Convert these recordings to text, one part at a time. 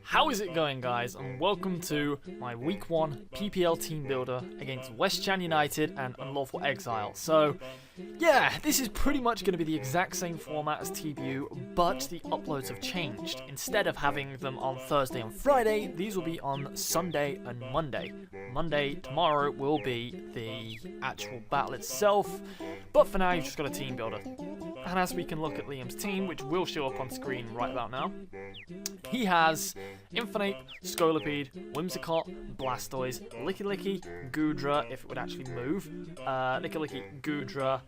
How is it going, guys, and welcome to my week 1 PPL team builder against West Ham United and UnlawfulExile. So yeah, this is pretty much going to be the exact same format as TBU, but the uploads have changed. Instead of having them on Thursday and Friday, these will be on Sunday and Monday. Monday, tomorrow, will be the actual battle itself, but for now you've just got a team builder. And as we can look at Liam's team, which will show up on screen right about now, he has Infinite, Scolipede, Whimsicott, Blastoise, Lickilicky, Goodra, if it would actually move, Lickilicky, Goodra,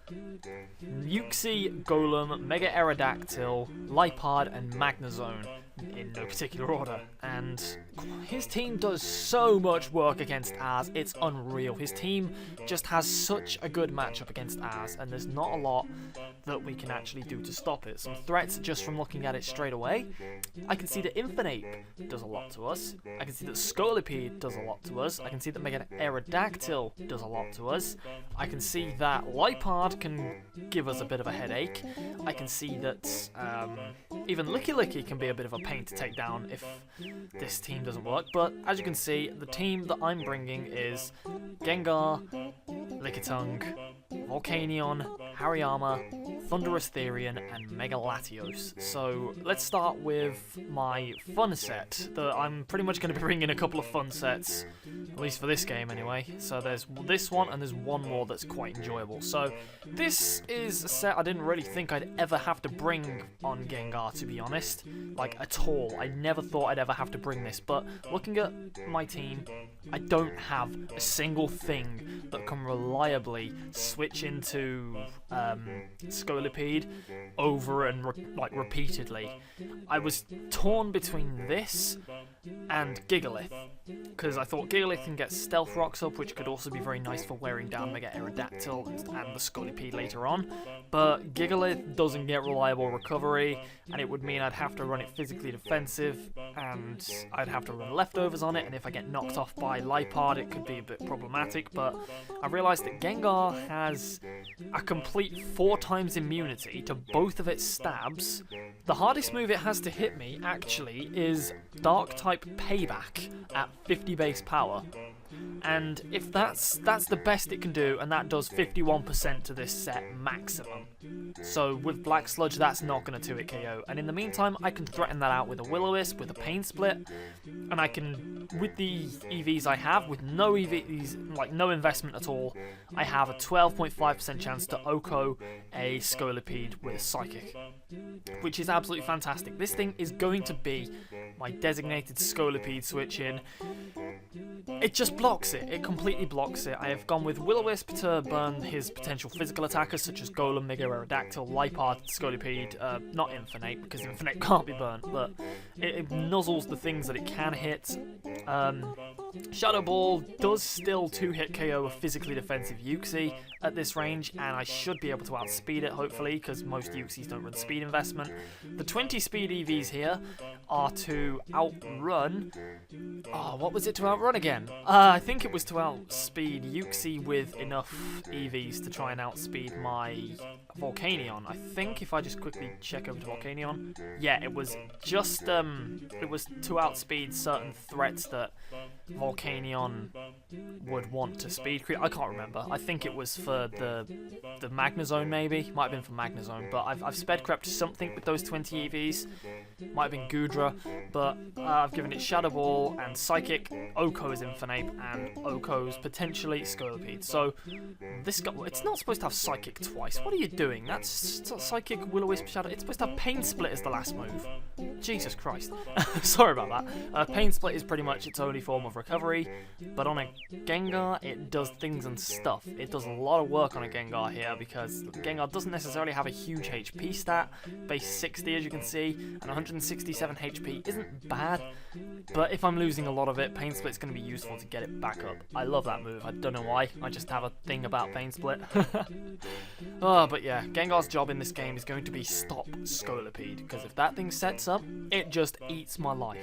Uxie, Golem, Mega Aerodactyl, Lipard, and Magnezone in no particular order. And his team does so much work against ours, it's unreal. His team just has such a good matchup against ours, and there's not a lot that we can actually do to stop it. Some threats just from looking at it straight away. I can see that Infinite does a lot to us. I can see that Scolipede does a lot to us. I can see that Mega Aerodactyl does a lot to us. I can see that Lipard can give us a bit of a headache. I can see that even Lickilicky can be a bit of a pain to take down if this team doesn't work. But as you can see, the team that I'm bringing is Gengar, Lickitung, Volcanion, Hariyama, Thundurus Therian, and Mega Latios. So let's start with my fun set. I'm pretty much going to be bringing a couple of fun sets, at least for this game anyway. So there's this one and there's one more that's quite enjoyable. So this is a set I didn't really think I'd ever have to bring on Gengar, to be honest. Like, at all. I never thought I'd ever have to bring this, but looking at my team, I don't have a single thing that can reliably switch into Scolipede over and repeatedly. I was torn between this and Gigalith, because I thought Gigalith can get Stealth Rocks up, which could also be very nice for wearing down Mega Aerodactyl and the Scolipede later on, but Gigalith doesn't get reliable recovery, and it would mean I'd have to run it physically defensive, and I'd have to run leftovers on it, and if I get knocked off by Lipard, it could be a bit problematic. But I realised that Gengar has a complete 4 times immunity to both of its stabs. The hardest move it has to hit me, actually, is Dark-type Payback at 50 base power. And if that's the best it can do, and that does 51% to this set maximum. So with Black Sludge, that's not going to 2-hit KO. And in the meantime, I can threaten that out with a Will-O-Wisp, with a Pain Split, and I can, with the EVs I have, with no EVs, like no investment at all, I have a 12.5% chance to OHKO a Scolipede with Psychic, which is absolutely fantastic. This thing is going to be my designated Scolipede switch in. It just blocks it. It completely blocks it. I have gone with Will-O-Wisp to burn his potential physical attackers such as Golem, Mega Aerodactyl, Lipard, Scolipede, not Infinite, because Infinite can't be burnt, but it nuzzles the things that it can hit. Shadow Ball does still 2-hit KO a physically defensive Uxie at this range, and I should be able to outspeed it, hopefully, because most Uxies don't run speed investment. The 20 speed EVs here are to outrun... Oh, what was it to outrun again? I think it was to outspeed Uxie with enough EVs to try and outspeed my Volcanion. I think if I just quickly check over to Volcanion, yeah, it was just it was to outspeed certain threats that Volcanion would want to speed creep. I can't remember. I think it was for the Magnezone, maybe. Might have been for Magnezone, but I've sped crept something with those 20 EVs. Might have been Goodra, but I've given it Shadow Ball and Psychic. OHKO is Infinite, and OHKO's potentially Scolipede. So this guy, it's not supposed to have Psychic twice. What are you doing? That's Psychic, Will-O-Wisp, Shadow. It's supposed to have Pain Split as the last move. Jesus Christ. Sorry about that. Pain Split is pretty much its only form of recovery, but on a Gengar, it does things and stuff. It does a lot of work on a Gengar here, because Gengar doesn't necessarily have a huge HP stat. Base 60, as you can see, and 167 HP isn't bad, but if I'm losing a lot of it, Pain Split's going to be useful to get it back up. I love that move. I don't know why. I just have a thing about Pain Split. Oh, but yeah, Gengar's job in this game is going to be stop Scolipede, because if that thing sets up, it just eats my life,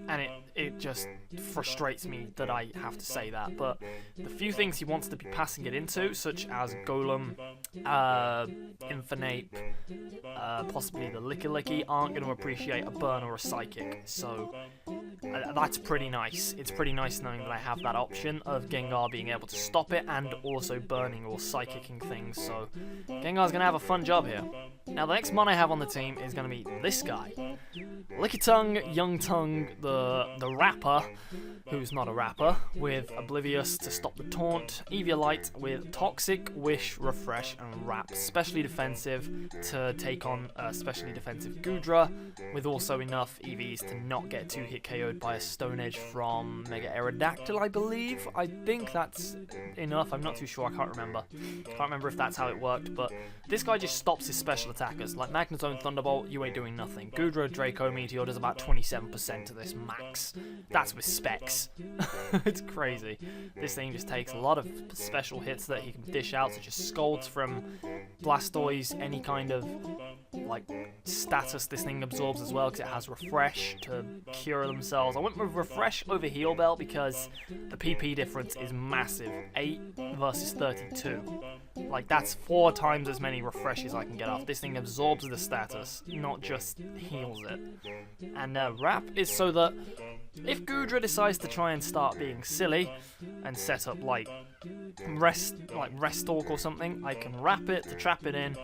and it just frustrates me that I have to say that. But the few things he wants to be passing it into, such such as Golem, Infernape, possibly the Licky aren't going to appreciate a burn or a psychic, so that's pretty nice. It's pretty nice knowing that I have that option of Gengar being able to stop it and also burning or psychicking things, so Gengar's going to have a fun job here. Now the next mon I have on the team is going to be this guy. Lickitung, Young Tongue, the rapper, who's not a rapper, with Oblivious to stop the taunt, Eviolite with Toxic, Wish, Refresh, and Wrap, specially defensive to take on a specially defensive Goodra, with also enough EVs to not get 2-hit KO'd by a Stone Edge from Mega Aerodactyl, I believe. I think that's enough, I'm not too sure, I can't remember. Can't remember if that's how it worked, but this guy just stops his special attackers. Like Magnetone Thunderbolt, you ain't doing nothing. Goodra, Draco, Meteor does about 27% to this max. That's with specs. It's crazy. This thing just takes a lot of special hits that he can dish out, such as Scalds from Blastoise, any kind of like status this thing absorbs as well, because it has Refresh to cure themselves. I went with Refresh over Heal Bell because the PP difference is massive. 8 versus 32. Like, that's 4 times as many refreshes I can get off. This thing absorbs the status, not just heals it. And Wrap is so that if Goodra decides to try and start being silly and set up like Rest Stalk or something, I can wrap it to trap it in,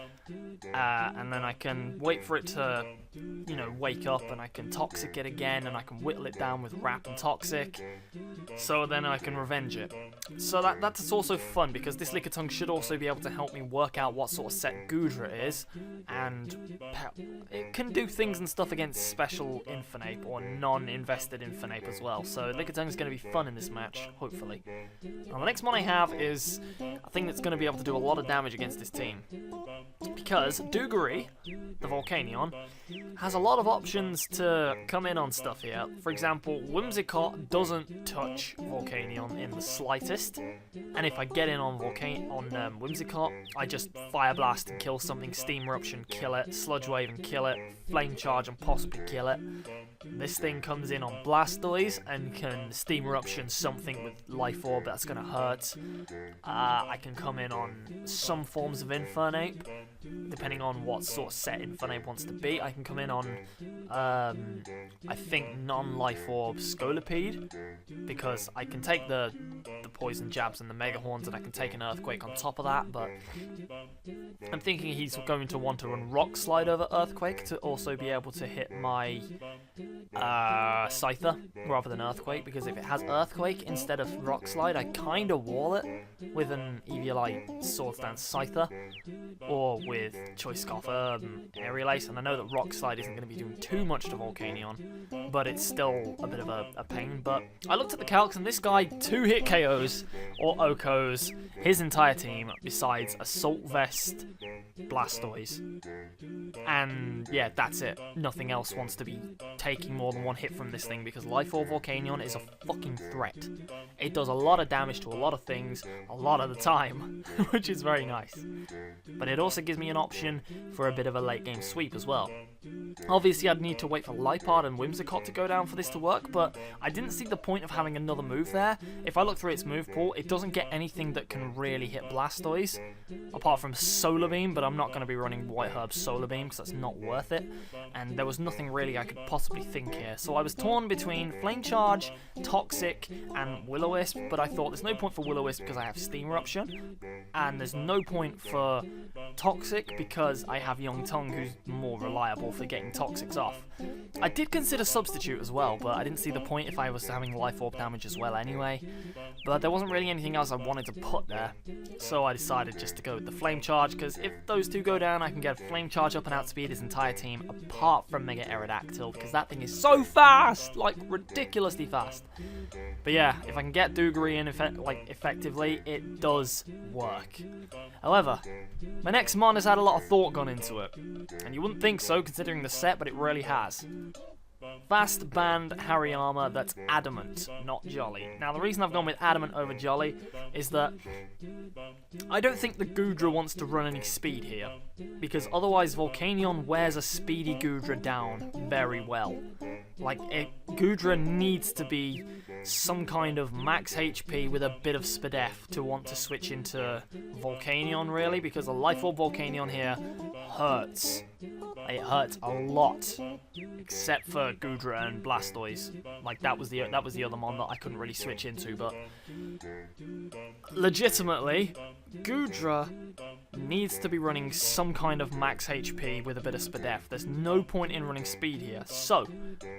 and then I can wait for it to, you know, wake up, and I can Toxic it again, and I can whittle it down with Wrap and Toxic, so then I can revenge it. So that's also fun, because this Lickitung should also be able to help me work out what sort of set Goodra is, and it can do things and stuff against special Infernape, or non-invested Infernape as well, so Lickitung is going to be fun in this match, hopefully. Now the next one I have is a thing that's going to be able to do a lot of damage against this team, because Duguri, the Volcanion, has a lot of options to come in on stuff here. For example, Whimsicott doesn't touch Volcanion in the slightest, and if I get in on Whimsicott, I just Fire Blast and kill something, Steam Eruption, kill it, Sludge Wave and kill it, Flame Charge and possibly kill it. This thing comes in on Blastoise and can Steam Eruption something with Life Orb that's going to hurt. I can come in on some forms of Infernape, depending on what sort of set Infernape wants to be. I can come in on, I think, non-Life Orb Scolipede, because I can take the Poison Jabs and the Mega Horns, and I can take an Earthquake on top of that, but I'm thinking he's going to want to run Rock Slide over Earthquake to also be able to hit my Scyther rather than Earthquake, because if it has Earthquake instead of Rock Slide, I kind of wall it with an Eviolite Swords Dance Scyther, or with Choice Scarf Aerial Ace, and I know that Rock Slide isn't going to be doing too much to Volcanion, but it's still a bit of a pain. But I looked at the calcs, and this guy 2-hit KOs or OHKOs his entire team besides Assault Vest, Blastoise, and yeah, that's it. Nothing else wants to be taking more than 1 hit from this thing, because Life Orb Volcanion is a fucking threat. It does a lot of damage to a lot of things a lot of the time, which is very nice. But it also gives me an option for a bit of a late game sweep as well. Obviously I'd need to wait for Liepard and Whimsicott to go down for this to work, but I didn't see the point of having another move there. If I look through its move pool, it doesn't get anything that can really hit Blastoise, apart from Solar Beam, but I'm not going to be running White Herb Solar Beam because that's not worth it, and there was nothing really I could possibly think here. So I was torn between Flame Charge, Toxic, and Will-O-Wisp, but I thought there's no point for Will-O-Wisp because I have Steam Eruption, and there's no point for Toxic because I have Young Tongue, who's more reliable for getting Toxics off. I did consider Substitute as well, but I didn't see the point if I was having Life Orb damage as well anyway. But there wasn't really anything else I wanted to put there, so I decided just to go with the Flame Charge, because if those two go down, I can get Flame Charge up and outspeed his entire team, apart from Mega Aerodactyl, because that thing is so fast, like ridiculously fast. But yeah, if I can get Duguri in effectively, it does work. However, my next mon has had a lot of thought gone into it, and you wouldn't think so considering the set, but it really has. Fast Band Hariyama that's Adamant, not Jolly. Now the reason I've gone with Adamant over Jolly is that I don't think the Goodra wants to run any speed here, because otherwise Volcanion wears a speedy Goodra down very well. Like, Goodra needs to be some kind of max HP with a bit of Spadef to want to switch into Volcanion, really, because a Life Orb Volcanion here hurts. It hurts a lot, except for Goodra and Blastoise. Like, that was the other mon that I couldn't really switch into, but legitimately, Goodra needs to be running some kind of max HP with a bit of Spadef. There's no point in running speed here. So,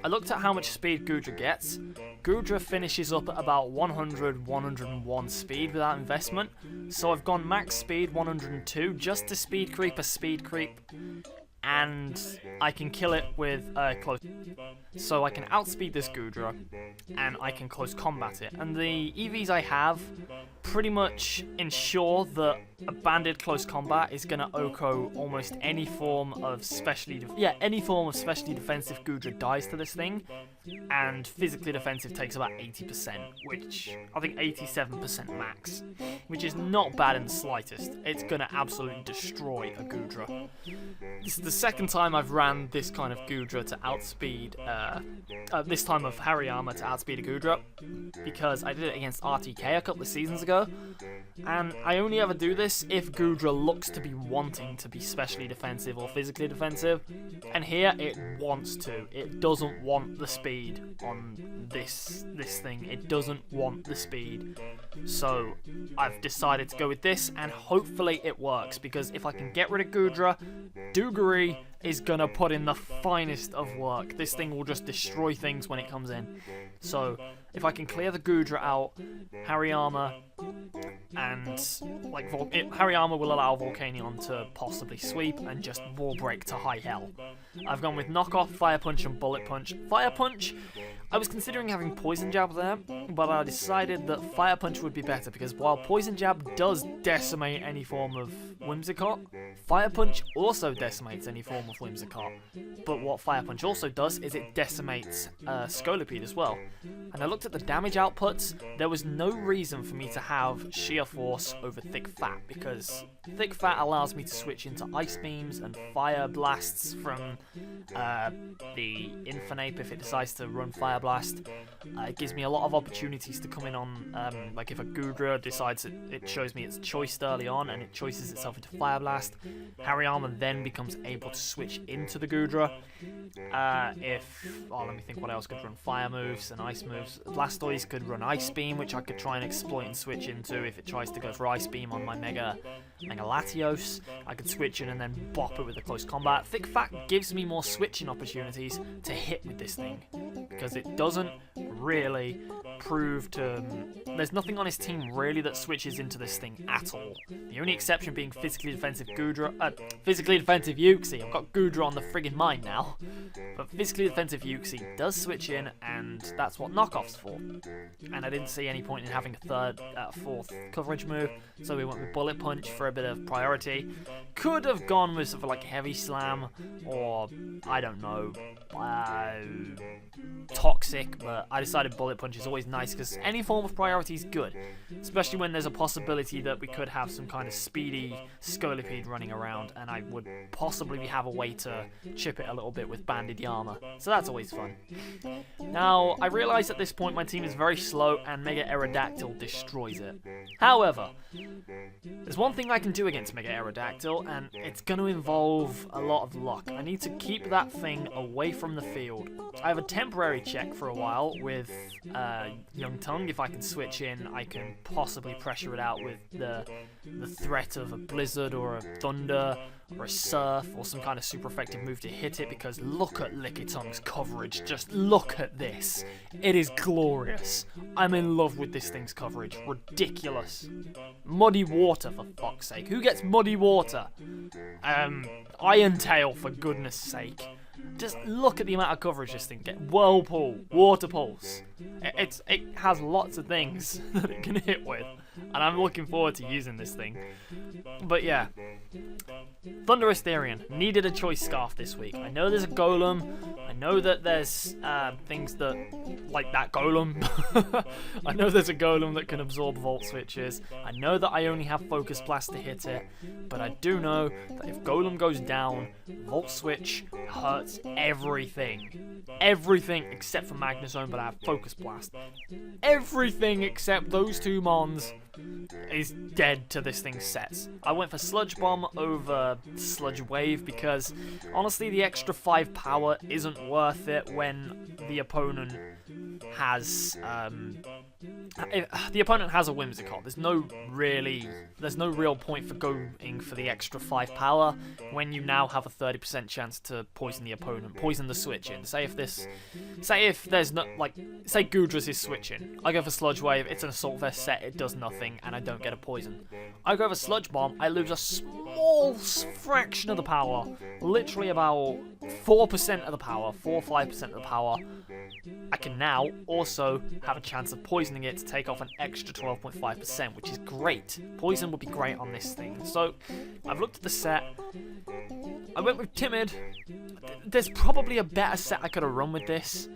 I looked at how much speed Goodra gets. Goodra finishes up at about 100, 101 speed without investment. So I've gone max speed 102 just to speed creep a speed creep. And I can kill it with close. So I can outspeed this Goodra, and I can close combat it. And the EVs I have pretty much ensure that a banded close combat is going to OHKO almost any form of specially defensive Goodra dies to this thing, and physically defensive takes about 80%, which I think 87% max, which is not bad in the slightest. It's going to absolutely destroy a Goodra. This is the second time I've ran this kind of Goodra to outspeed, this time of Hariyama to outspeed a Goodra, because I did it against RTK a couple of seasons ago, and I only ever do this if Goodra looks to be wanting to be specially defensive or physically defensive, and here it wants to. It doesn't want the speed on this thing. It doesn't want the speed. So I've decided to go with this, and hopefully it works, because if I can get rid of Goodra, Duguri is gonna put in the finest of work. This thing will just destroy things when it comes in. So if I can clear the Goodra out, Hariyama Hariyama will allow Volcanion to possibly sweep and just wall break to high hell. I've gone with Knockoff, Fire Punch, and Bullet Punch. Fire Punch, I was considering having Poison Jab there, but I decided that Fire Punch would be better, because while Poison Jab does decimate any form of Whimsicott, Fire Punch also decimates any form of Whimsicott. But what Fire Punch also does is it decimates Scolipede as well. And I looked at the damage outputs. There was no reason for me to have Sheer Force over Thick Fat, because Thick Fat allows me to switch into Ice Beams and Fire Blasts from the Infernape if it decides to run Fire Blast. It gives me a lot of opportunities to come in on, like if a Goodra decides it shows me its choice early on and it choices itself into Fire Blast, Hariyama then becomes able to switch into the Goodra. Let me think what else could run Fire moves and Ice moves. Blastoise could run Ice Beam, which I could try and exploit and switch into if it tries to go for Ice Beam on my Mega Latios. I could switch in and then bop it with a close combat. Thick Fat gives me more switching opportunities to hit with this thing, because it doesn't really prove to... There's nothing on his team really that switches into this thing at all. The only exception being physically defensive Uxie. I've got Goodra on the friggin' mind now. But physically defensive Uxie does switch in, and that's what Knockoff's for. And I didn't see any point in having a fourth coverage move, so we went with Bullet Punch for a bit of priority. Could have gone with something like Heavy Slam, or, I don't know, Toxic, but I decided Bullet Punch is always nice, because any form of priority is good, especially when there's a possibility that we could have some kind of speedy Scolipede running around, and I would possibly have a way to chip it a little bit with Banded Yama, so that's always fun. Now, I realise at this point my team is very slow, and Mega Aerodactyl destroys it. However, there's one thing I can do against Mega Aerodactyl, and it's going to involve a lot of luck. I need to keep that thing away from the field. I have a temporary check for a while with Young Tongue. If I can switch in, I can possibly pressure it out with the threat of a Blizzard or a Thunder or a Surf or some kind of super effective move to hit it, because look at Lickitung's coverage. Just look at this. It is glorious. I'm in love with this thing's coverage. Ridiculous. Muddy Water, for fuck's sake. Who gets Muddy Water? Iron Tail, for goodness sake. Just look at the amount of coverage this thing gets. Whirlpool, Water Pulse. It has lots of things that it can hit with, and I'm looking forward to using this thing. But yeah, Thunderous Therian needed a choice scarf this week. I know there's a Golem, I know that there's things that, like that golem. I know there's a golem that can absorb Volt Switches. I know that I only have Focus Blast to hit it, but I do know that if golem goes down, Volt Switch hurts everything. Everything except for Magnezone, but I have Focus Blast. Everything except those two mons is dead to this thing's sets. I went for Sludge Bomb over Sludge Wave because honestly the extra 5 power isn't worth it when the opponent has a Whimsicott. There's no real point for going for the extra 5 power when you now have a 30% chance to poison the opponent, poison the switch in. Say if there's no, like, say Gudras is switching, I go for Sludge Wave, it's an Assault Vest set, it does nothing, and I don't get a poison. I go for Sludge Bomb, I lose a small fraction of the power, literally about 4% of the power, 4 or 5% of the power. I can now also have a chance of poisoning it to take off an extra 12.5%, which is great. Poison would be great on this thing. So, I've looked at the set. I went with Timid. There's probably a better set I could have run with this.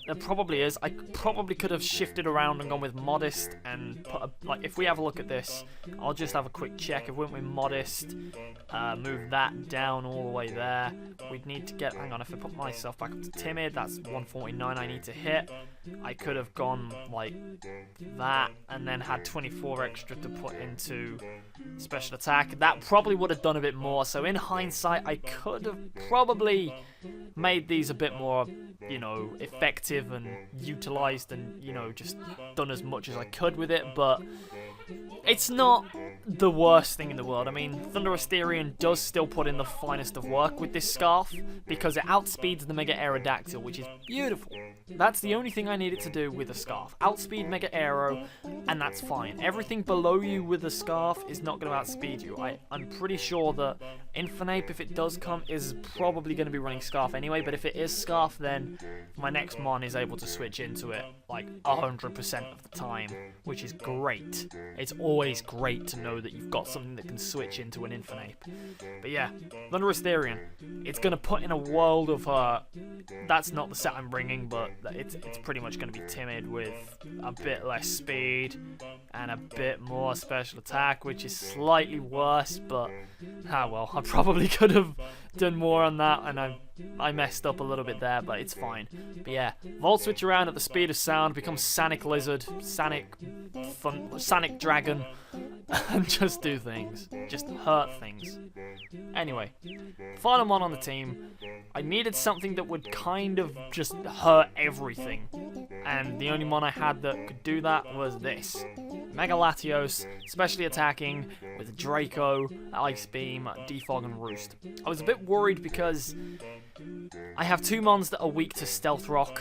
There probably is. I probably could have shifted around and gone with Modest and put a, like, if we have a look at this, I'll just have a quick check. If we went with Modest, move that down all the way there. We'd need to get, hang on, if I put myself back up to Timid, that's 149 I need to hit. I could have gone like that and then had 24 extra to put into special attack. That probably would have done a bit more. So in hindsight, I could have probably made these a bit more, you know, effective and utilized and, you know, just done as much as I could with it, but it's not the worst thing in the world. I mean, Thunder Asterion does still put in the finest of work with this Scarf because it outspeeds the Mega Aerodactyl, which is beautiful. That's the only thing I needed to do with the Scarf. Outspeed Mega Aero, and that's fine. Everything below you with the Scarf is not going to outspeed you. I'm pretty sure that Infernape, if it does come, is probably going to be running Scarf anyway, but if it is Scarf, then my next Mon is able to switch into it like 100% of the time, which is great. It's always great to know that you've got something that can switch into an Infernape. But yeah, Thunder Asterion, it's going to put in a world of that's not the set I'm bringing, but it's pretty much going to be Timid with a bit less speed and a bit more special attack, which is slightly worse, but well, I probably could have done more on that, and I messed up a little bit there, but it's fine. But yeah, Volt Switch around at the speed of sound, become Sanic Lizard, Sanic Dragon, and just do things. Just hurt things. Anyway, final Mon on the team. I needed something that would kind of just hurt everything, and the only Mon I had that could do that was this. Mega Latios, specially attacking with Draco, Ice Beam, Defog, and Roost. I was a bit worried because I have 2 Mons that are weak to Stealth Rock,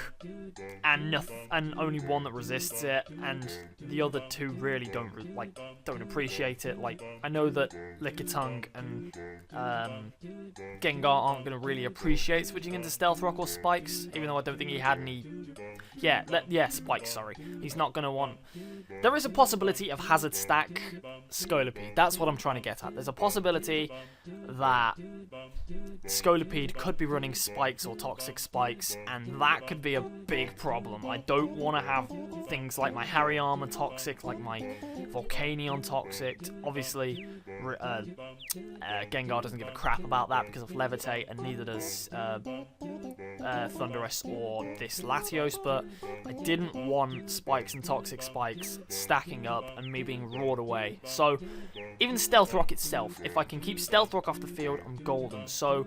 and only one that resists it, and the other 2 really don't appreciate it. Like, I know that Lickitung and Gengar aren't going to really appreciate switching into Stealth Rock or Spikes, even though I don't think he had any. Yeah, Spikes. Sorry, he's not going to want. There is a possibility of Hazard Stack Scolipede. That's what I'm trying to get at. There's a possibility that Scolipede could be running Spikes or Toxic Spikes, and that could be a big problem. I don't want to have things like my Hariyama Toxic, like my Volcanion Toxic. Obviously, Gengar doesn't give a crap about that because of Levitate, and neither does Thundurus or this Latios, but I didn't want Spikes and Toxic Spikes stacking up and me being roared away. So, even Stealth Rock itself, if I can keep Stealth Rock off the field, I'm golden. So,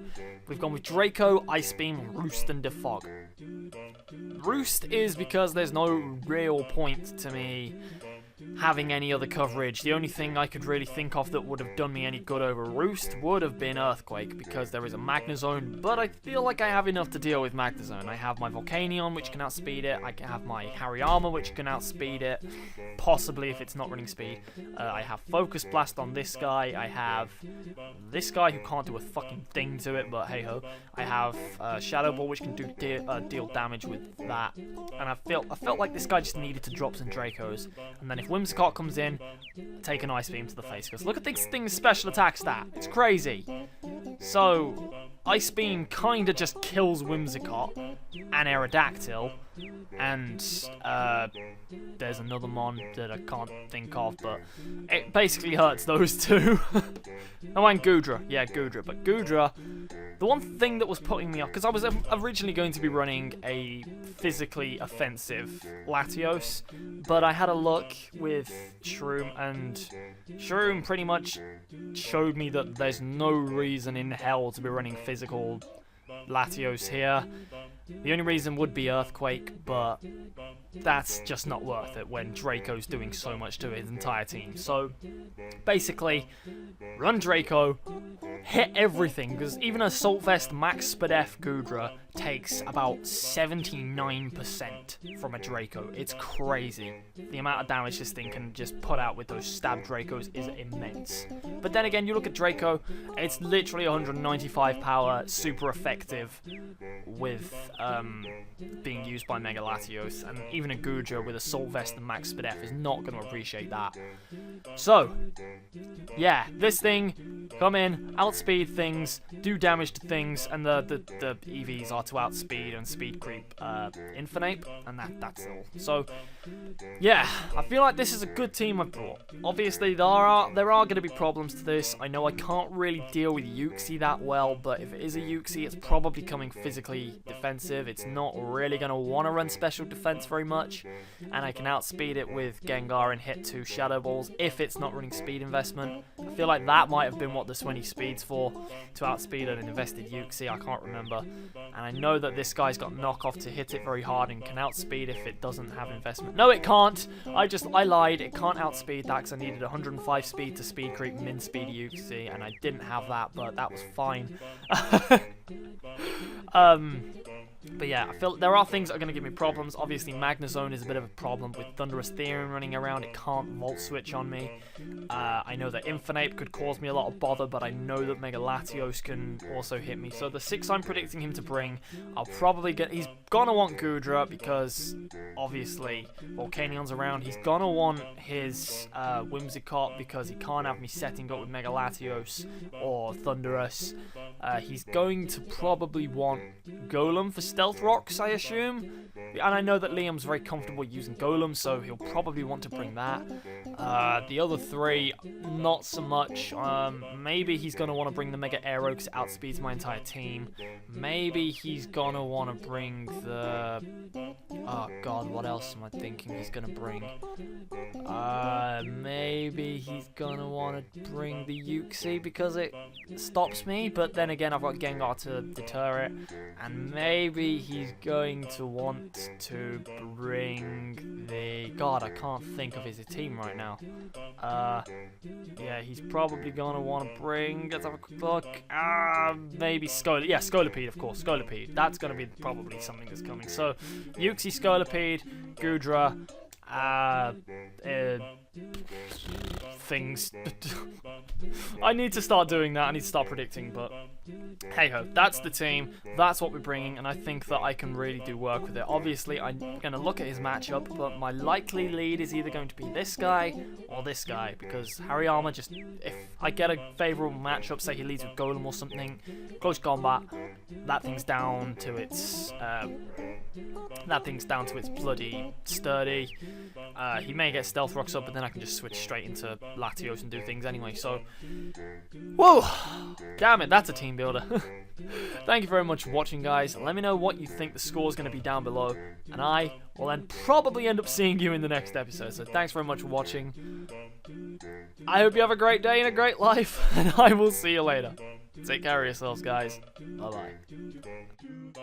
we've gone with Draco, Ice Beam, Roost, and Defog. Roost is because there's no real point to me having any other coverage. The only thing I could really think of that would have done me any good over Roost would have been Earthquake, because there is a Magnezone, but I feel like I have enough to deal with Magnezone. I have my Volcanion, which can outspeed it. I can have my Hariyama, which can outspeed it, possibly if it's not running speed. I have Focus Blast on this guy. I have this guy who can't do a fucking thing to it, but hey ho. I have Shadow Ball, which can do deal damage with that, and I felt like this guy just needed to drop some Dracos, and then if Whimsicott comes in, take an Ice Beam to the face, because look at this thing's special attack stat. It's crazy. So, Ice Beam kind of just kills Whimsicott and Aerodactyl, and there's another mon that I can't think of, but it basically hurts those two. Oh, and Goodra. Yeah, Goodra. But Goodra, the one thing that was putting me off, because I was originally going to be running a physically offensive Latios, but I had a look with Shroom, and Shroom pretty much showed me that there's no reason in hell to be running physical Latios here. The only reason would be Earthquake, but that's just not worth it when Draco's doing so much to his entire team. So basically, run Draco, hit everything, because even Assault Vest Max Spadef Goodra takes about 79% from a Draco. It's crazy. The amount of damage this thing can just put out with those stab Dracos is immense. But then again, you look at Draco, it's literally 195 power, super effective with being used by Mega Latios, and even a Goodra with Assault Vest and Max Spadef is not going to appreciate that. So, yeah, this thing, come in, outspeed things, do damage to things, and the EVs are to outspeed and speed creep Infinite, and that's all. So, yeah, I feel like this is a good team I've brought. Obviously, there are going to be problems to this. I know I can't really deal with Uxie that well, but if it is a Uxie, it's probably coming physically defensive. It's not really going to want to run special defense very much, and I can outspeed it with Gengar and hit 2 Shadow Balls if it's not running speed investment. I feel like that might have been what the 20 speed's for, to outspeed an invested Uxie, I can't remember. And I know that this guy's got knockoff to hit it very hard and can outspeed if it doesn't have investment. No, it can't! I lied, it can't outspeed that because I needed 105 speed to speed creep min speed Uxie, and I didn't have that, but that was fine. But yeah, I feel there are things that are going to give me problems. Obviously, Magnezone is a bit of a problem with Thunderous Theorem running around. It can't Volt Switch on me. I know that Infinite could cause me a lot of bother, but I know that Mega Latios can also hit me. So the 6 I'm predicting him to bring, I'll probably get... He's going to want Goodra because, obviously, Volcanion's around. He's going to want his Whimsicott because he can't have me setting up with Mega Latios or Thunderous. He's going to probably want Golem for Stealth Rocks, I assume. And I know that Liam's very comfortable using Golem, so he'll probably want to bring that. The other 3, not so much. Maybe he's going to want to bring the Mega Aero because it outspeeds my entire team. Maybe he's going to want to bring the... Oh god, what else am I thinking he's going to bring? Maybe he's going to want to bring the Uxie because it stops me, but then again I've got Gengar to deter it. And maybe he's going to want to bring the... God, I can't think of his team right now. Yeah, he's probably going to want to bring... Let's have a quick look. Maybe Scolipede. Yeah, Scolipede, of course. Scolipede. That's going to be probably something that's coming. So, Uxie, Scolipede, Goodra, things. I need to start doing that. I need to start predicting, but hey ho, that's the team. That's what we're bringing, and I think that I can really do work with it. Obviously, I'm going to look at his matchup, but my likely lead is either going to be this guy or this guy, because Hariyama just, if I get a favourable matchup, say he leads with Golem or something, close combat, that thing's down to its bloody sturdy. He may get Stealth Rocks up, but then I can just switch straight into Latios and do things anyway, so... Whoa! Damn it, that's a team builder. Thank you very much for watching, guys. Let me know what you think the score is going to be down below, and I will then probably end up seeing you in the next episode, so thanks very much for watching. I hope you have a great day and a great life, and I will see you later. Take care of yourselves, guys. Bye-bye.